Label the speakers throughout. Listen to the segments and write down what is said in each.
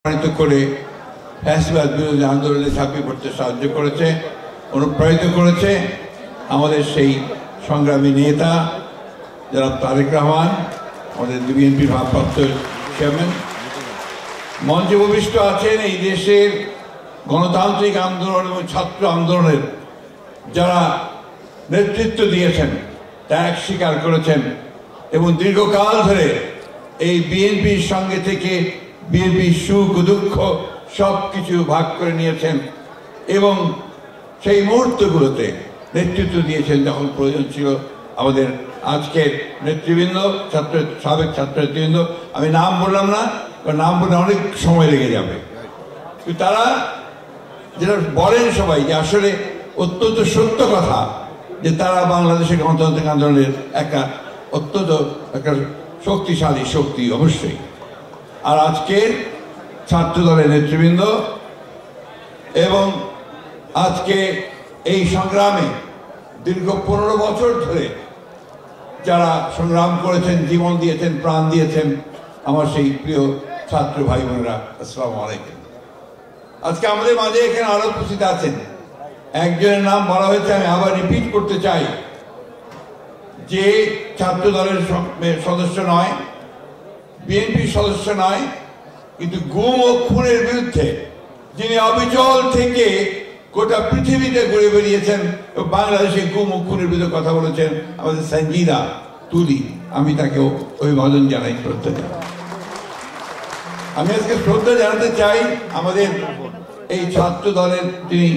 Speaker 1: করে ফ্যাসিবাদ বিরোধী আন্দোলনে ঝাঁপিয়ে পড়তে সাহায্য করেছে, অনুপ্রাণিত করেছে আমাদের সেই সংগ্রামী নেতা জনাব তারেক রহমান, আমাদের বিএনপির ভারপ্রাপ্ত চেয়ারম্যান। মঞ্চে উপবিষ্ট আছেন এই দেশের গণতান্ত্রিক আন্দোলন এবং ছাত্র আন্দোলনের যারা নেতৃত্ব দিয়েছেন, ত্যাগ স্বীকার করেছেন এবং দীর্ঘকাল ধরে এই বিএনপির সঙ্গে থেকে বিএনপির সুখ দুঃখ সব কিছু ভাগ করে নিয়েছেন এবং সেই মুহূর্তগুলোতে নেতৃত্ব দিয়েছেন যখন প্রয়োজন ছিল। আমাদের আজকের নেতৃবৃন্দ, সাবেক ছাত্র নেতৃবৃন্দ, আমি নাম বললাম না, কারণ নাম বললে অনেক সময় লেগে যাবে। তারা যেটা বলেন সবাই যে আসলে অত্যন্ত সত্য কথা যে তারা বাংলাদেশের গণতান্ত্রিক আন্দোলনের একটা অত্যন্ত একটা শক্তিশালী শক্তি অবশ্যই। আর আজকের ছাত্র দলের নেতৃবৃন্দ এবং আজকে এই সংগ্রামে দীর্ঘ 15 বছর ধরে যারা সংগ্রাম করেছেন, জীবন দিয়েছেন, প্রাণ দিয়েছেন, আমার সেই প্রিয় ছাত্র ভাই বোনেরা, আসসালামু আলাইকুম। আজকে আমাদের মাঝে এখানে আরো উপস্থিত আছেন, একজনের নাম বলা হয়েছে, আমি আবার রিপিট করতে চাই, যে ছাত্র দলের সদস্য নয়, বিএনপির সদস্য নয়, কিন্তু গুম ও খুনের বিরুদ্ধে যিনি অবিচল থেকে গোটা পৃথিবীতে ঘুরে বেরিয়েছেন এবং বাংলাদেশে গুম ও খুনের বিরুদ্ধে কথা বলেছেন, আমাদের সঞ্জিদা তুলি, আমি তাকেও অভিবাদন জানাই, শ্রদ্ধা জানাই। আমি আজকে শ্রদ্ধা জানাতে চাই আমাদের এই ছাত্র দলের যিনি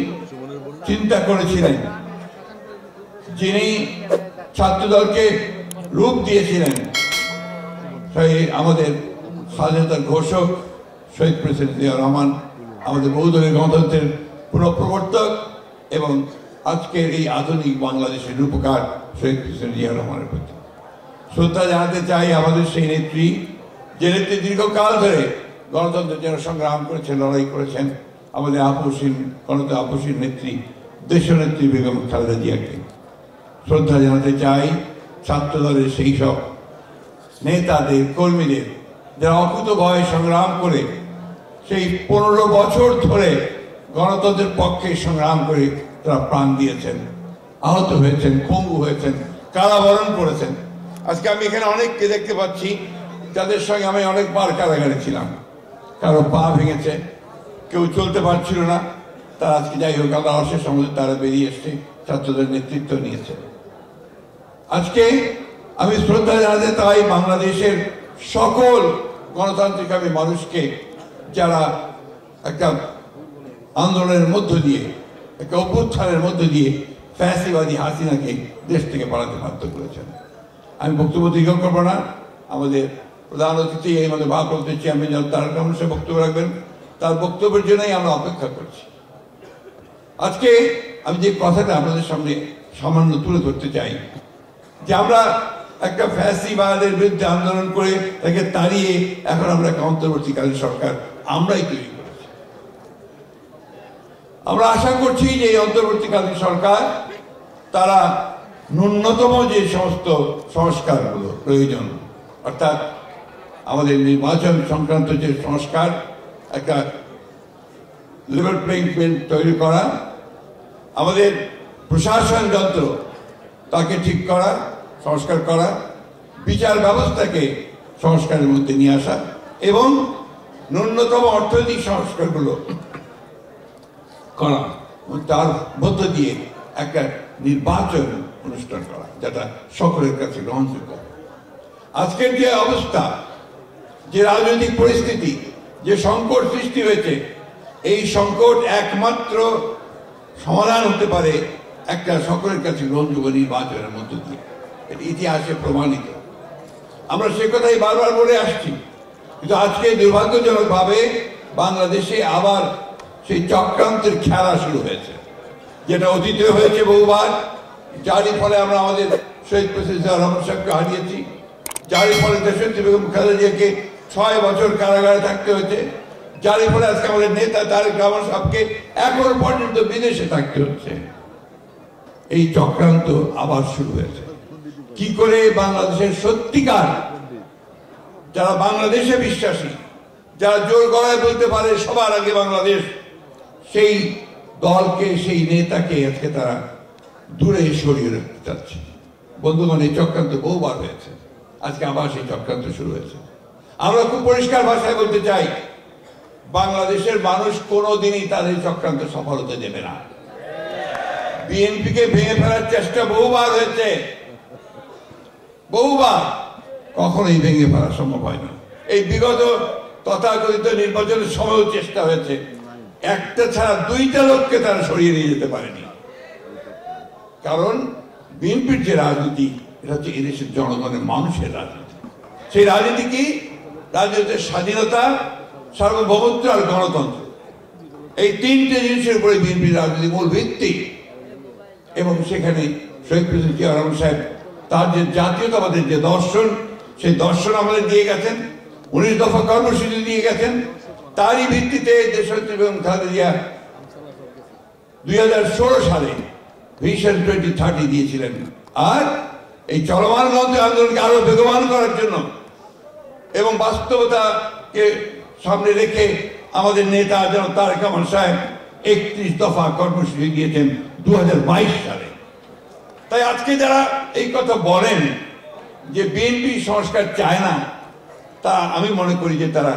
Speaker 1: চিন্তা করেছিলেন, যিনি ছাত্র দলকে রূপ দিয়েছিলেন, আমাদের স্বাধীনতার ঘোষক শহীদ প্রেসিডেন্ট জিয়া রহমান, আমাদের বহুদলীয় গণতন্ত্রের পুনঃপ্রবর্তক এবং আজকের এই আধুনিক বাংলাদেশের রূপকার শহীদ প্রেসিডেন্ট জিয়া রহমানের প্রতি শ্রদ্ধা জানাতে চাই। আমাদের সেই নেত্রী, যে নেত্রী দীর্ঘকাল ধরে গণতন্ত্রের জন্য সংগ্রাম করেছেন, লড়াই করেছেন, আমাদের আপসীর নেত্রী, দেশনেত্রী বেগম খালেদা জিয়াকে শ্রদ্ধা জানাতে চাই। ছাত্র দলের সেই সব নেতাদের, কর্মীদের যারা অকুতোভয়ে সংগ্রাম করে সেই 15 বছর ধরে গণতন্ত্রের পক্ষে সংগ্রাম করে তারা প্রাণ দিয়েছেন, আহত হয়েছেন, পঙ্গু হয়েছেন, কারাবরণ করেছেন। আজকে আমি এখানে অনেককে দেখতে পাচ্ছি যাদের সঙ্গে আমি অনেকবার কারাগারে ছিলাম, কারো পা ভেঙেছে, কেউ চলতে পারছিল না, তারা আজকে যাই হোক আল্লাহ অশেষ আমাদের তারা বেরিয়ে এসছে, ছাত্রদের নেতৃত্ব নিয়েছে। আজকে আমি শ্রদ্ধা জানাতে তাই বাংলাদেশের সকল গণতান্ত্রিক মানুষকে যারা একটা আন্দোলনের মধ্য দিয়ে, একটা অভ্যুত্থানের মধ্য দিয়ে ফ্যাসিবাদী হাসিনাকে দেশ থেকে পালাতে বাধ্য করেছেন। আমি বক্তব্য দীর্ঘ করবো না, আমাদের প্রধান অতিথি এই আমাদের ভারপ্রাপ্ত চেয়ারম্যান জনাব তারেক রহমান সাহেব বক্তব্য রাখবেন, তার বক্তব্যের জন্যই আমরা অপেক্ষা করছি। আজকে আমি যে কথাটা আপনাদের সামনে সামান্য তুলে ধরতে চাই, যে আমরা একটা ফ্যাসিবাদের বিরুদ্ধে আন্দোলন করে তাকে তাড়িয়ে এখন আমরা একটা অন্তর্বর্তীকালীন সরকার আমরাই তৈরি করেছি। আমরা আশা করছি যে এই অন্তর্বর্তীকালীন সরকার তারা ন্যূনতম যে সমস্ত সংস্কারগুলো প্রয়োজন, অর্থাৎ আমাদের নির্বাচন সংক্রান্ত যে সংস্কার, একটা লেভেল প্লেইং ফিল্ড তৈরি করা, আমাদের প্রশাসন যন্ত্র তাকে ঠিক করা, সংস্কার করা, বিচার ব্যবস্থাকে সংস্কারের মধ্যে নিয়ে আসা এবং ন্যূনতম অর্থনৈতিক সংস্কারগুলো করা, তার মধ্য দিয়ে একটা নির্বাচন অনুষ্ঠান করা যেটা সকলের কাছে গ্রহণযোগ্য। আজকের যে অবস্থা, যে রাজনৈতিক পরিস্থিতি, যে সংকট সৃষ্টি হয়েছে, এই সংকট একমাত্র সমাধান হতে পারে একটা সকলের কাছে গ্রহণযোগ্য নির্বাচনের মধ্য দিয়ে। এটি ইতিহাসে প্রমাণিত, আমরা সে কথাই বারবার বলে আসছি। কিন্তু আজকে দুর্ভাগ্যজনকভাবে বাংলাদেশে আবার সেই চক্রান্তের খেলা শুরু হয়েছে, যেটা অতীতে হয়েছে বহুবার, যারই ফলে আমরা আমাদের শহীদ প্রেসিডেন্ট জিয়া রহমান সাহেবকে হারিয়েছি, যারই ফলে দেশনেত্রী বেগম খালেদা জিয়াকে 6 বছর কারাগারে থাকতে হয়েছে, যারই ফলে আজকে আমাদের নেতা তারেক রহমান সাহেবকে এখন পর্যন্ত বিদেশে থাকতে হচ্ছে। এই চক্রান্ত আবার শুরু হয়েছে। কি করে বাংলাদেশের সত্যিকার যারা বাংলাদেশে বিশ্বাসী, যারা জোর গলায় বলতে পারে সবার আগে বাংলাদেশ, সেই দলকে, সেই নেতাকে আজকে তারা দূরে সরিয়ে রাখতে চাচ্ছে। বন্ধুগণ, এই চক্রান্ত বহুবার হয়েছে, আজকে আবার সেই চক্রান্ত শুরু হয়েছে। আমরা খুব পরিষ্কার ভাষায় বলতে চাই, বাংলাদেশের মানুষ কোনোদিনই তাদের চক্রান্ত সফল হতে দেবে না। বিএনপিকে ভেঙে ফেলার চেষ্টা বহুবার হয়েছে, বহুবার, কখনোই ভেঙে ফেলা সম্ভব হয়নি। এই বিগত তথাকথিত নির্বাচনের সময়ও চেষ্টা হয়েছে, একটা ছাড়া দুইটা লোককে তারা সরিয়ে নিয়ে যেতে পারেনি। কারণ বিএনপির যে রাজনীতি, এটা হচ্ছে এদেশের জনগণের, মানুষের রাজনীতি। সেই রাজনীতি কি? রাজনীতির স্বাধীনতা, সার্বভৌমত্ব আর গণতন্ত্র। এই তিনটে জিনিসের উপরে বিএনপির রাজনীতি মূল ভিত্তি। এবং সেখানে শহীদ প্রেসিডেন্ট জিয়া রহমান সাহেব তার যে জাতীয়তাবাদের যে দর্শন, সেই দর্শন আমাদের দিয়ে গেছেন, 19 দফা কর্মসূচি দিয়ে গেছেন। তারই ভিত্তিতে দেশনেত্রী বেগম খালেদা জিয়া 2016 সালে ভিশন 2030 দিয়েছিলেন। আর এই চলমান আন্দোলনকে আরো বেগবান করার জন্য এবং বাস্তবতাকে সামনে রেখে আমাদের নেতা যেন তারেক রহমান সাহেব 31 দফা কর্মসূচি দিয়েছেন 2022 সালে। তাই আজকে যারা এই কথা বলেন যে বিএনপি সংস্কার চায় না, তা আমি মনে করি যে তারা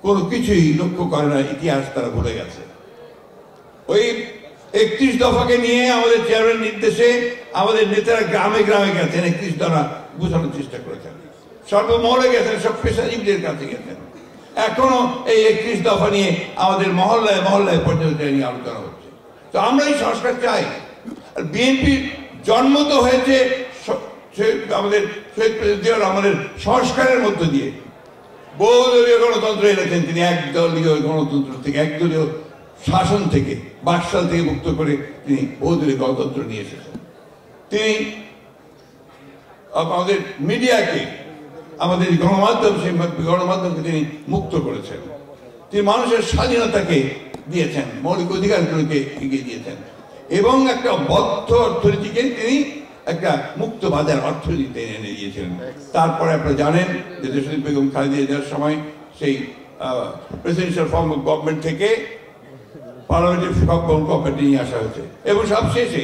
Speaker 1: কোনো কিছুই লক্ষ্য করে না, ইতিহাস তারা ভুলে গেছে। ওই 31 দফাকে নিয়ে আমাদের চেয়ারম্যান নির্দেশে আমাদের নেতারা গ্রামে গ্রামে গেছেন, 31 দফা বোঝানোর চেষ্টা করেছেন, সর্বমহলে গেছেন, সব পেশাজীবীদের কাছে গেছেন। এখনো এই 31 দফা নিয়ে আমাদের মহল্লায় মহল্লায় পর্যন্ত নিয়ে আলোচনা হচ্ছে। তো আমরা এই সংস্কার চাই। আর বিএনপির জন্ম তো হয়েছে আমাদের শহীদ প্রেসিডেন্ট জিয়া রহমানের সংস্কারের মধ্য দিয়ে। বহুদলীয় গণতন্ত্র এনেছেন তিনি, একদলীয় গণতন্ত্র থেকে, একদলীয় শাসন থেকে, বাকশাল থেকে মুক্ত করে তিনি বহুদলীয় গণতন্ত্র নিয়ে এসেছেন। তিনি আমাদের মিডিয়াকে, আমাদের গণমাধ্যম, সেই গণমাধ্যমকে তিনি মুক্ত করেছেন। তিনি মানুষের স্বাধীনতাকে দিয়েছেন, মৌলিক অধিকারগুলোকে এগিয়ে দিয়েছেন এবং একটা বদ্ধ অর্থনীতিকে তিনি একটা মুক্ত বাজার অর্থনীতিতে এনে দিয়েছিলেন। তারপরে আপনারা জানেন যে দেশনেত্রী বেগম খালেদা জিয়ার সময় সেই প্রেসিডেন্সিয়াল ফর্ম অফ গভর্নমেন্ট থেকে পার্লামেন্টারি ফর্ম অফ গভর্নমেন্ট নিয়ে আসা হয়েছে এবং সবশেষে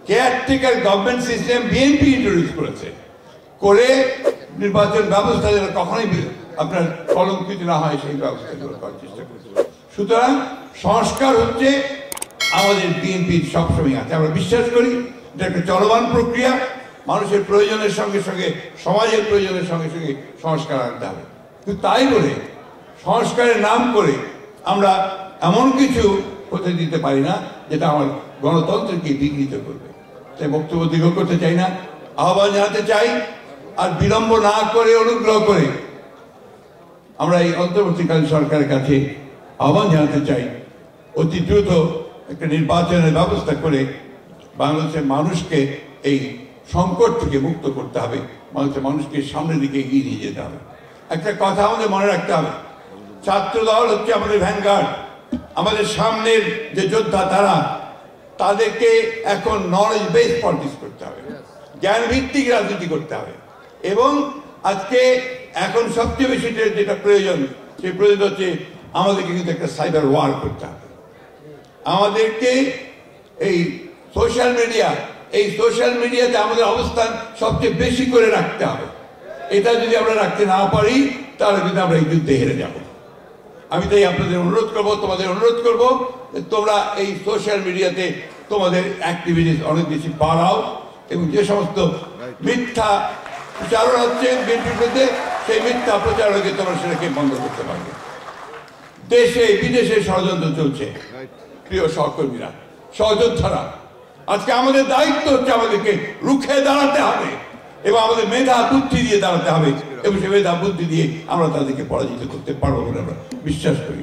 Speaker 1: caretaker government system BNP introduce করেছে, করে নির্বাচন ব্যবস্থা যেন কখনোই আপনার কলঙ্কিত না হয় সেই ব্যবস্থা করার চেষ্টা করেছে। সুতরাং সংস্কার হচ্ছে আমাদের বিএনপির সবসময় আছে। আমরা বিশ্বাস করি এটা একটা চলমান প্রক্রিয়া, মানুষের প্রয়োজনের সঙ্গে সঙ্গে, সমাজের প্রয়োজনের সঙ্গে সঙ্গে সংস্কার আনতে হবে। কিন্তু তাই বলে সংস্কারের নাম করে আমরা এমন কিছু হতে দিতে পারি না যেটা আমার গণতন্ত্রকে বিঘ্নিত করবে। তাই বক্তব্য দীর্ঘ করতে চাই না, আহ্বান জানাতে চাই, আর বিলম্ব না করে অনুগ্রহ করে আমরা এই অন্তর্বর্তীকালীন সরকারের কাছে আহ্বান জানাতে চাই, অতি দ্রুত একটা নির্বাচনের ব্যবস্থা করে বাংলাদেশের মানুষকে এই সংকট থেকে মুক্ত করতে হবে, বাংলাদেশের মানুষকে সামনের দিকে এগিয়ে নিয়ে যেতে হবে। একটা কথা আমাদের মনে রাখতে হবে, ছাত্র দল হচ্ছে আমাদের ভ্যানগার্ড, আমাদের সামনের যে যোদ্ধা তারা, তাদেরকে এখন নলেজ বেস পলিটিক্স করতে হবে, জ্ঞান ভিত্তিক রাজনীতি করতে হবে। এবং আজকে এখন সবচেয়ে বেশি যেটা প্রয়োজন, সেই প্রয়োজন হচ্ছে আমাদেরকে কিন্তু একটা সাইবার ওয়ার করতে হবে। আমাদেরকে এই সোশ্যাল মিডিয়াতে আমাদের অবস্থান সবচেয়ে বেশি করে রাখতে হবে। এটা যদি আমরা রাখতে না পারি তাহলে কিন্তু আমরা এই যুদ্ধে হেরে যাব। আমি তাই আপনাদের অনুরোধ করবো, তোমাদের অনুরোধ করবো, তোমরা এই সোশ্যাল মিডিয়াতে তোমাদের অ্যাক্টিভিটিস অনেক বেশি বাড়াও এবং যে সমস্ত মিথ্যা প্রচারণ হচ্ছে বিএনপির বিরুদ্ধে, সেই মিথ্যা প্রচারণকে তোমরা সেটাকে বন্ধ করতে পারবে। দেশে বিদেশে ষড়যন্ত্র চলছে, প্রিয় সহকর্মীরা, সহযোদ্ধারা, আজকে আমাদের দায়িত্ব হচ্ছে আমাদেরকে রুখে দাঁড়াতে হবে এবং আমাদের মেধা বুদ্ধি দিয়ে দাঁড়াতে হবে এবং সে মেধা বুদ্ধি দিয়ে আমরা তাদেরকে পরাজিত করতে পারবো বলে আমরা বিশ্বাস করি।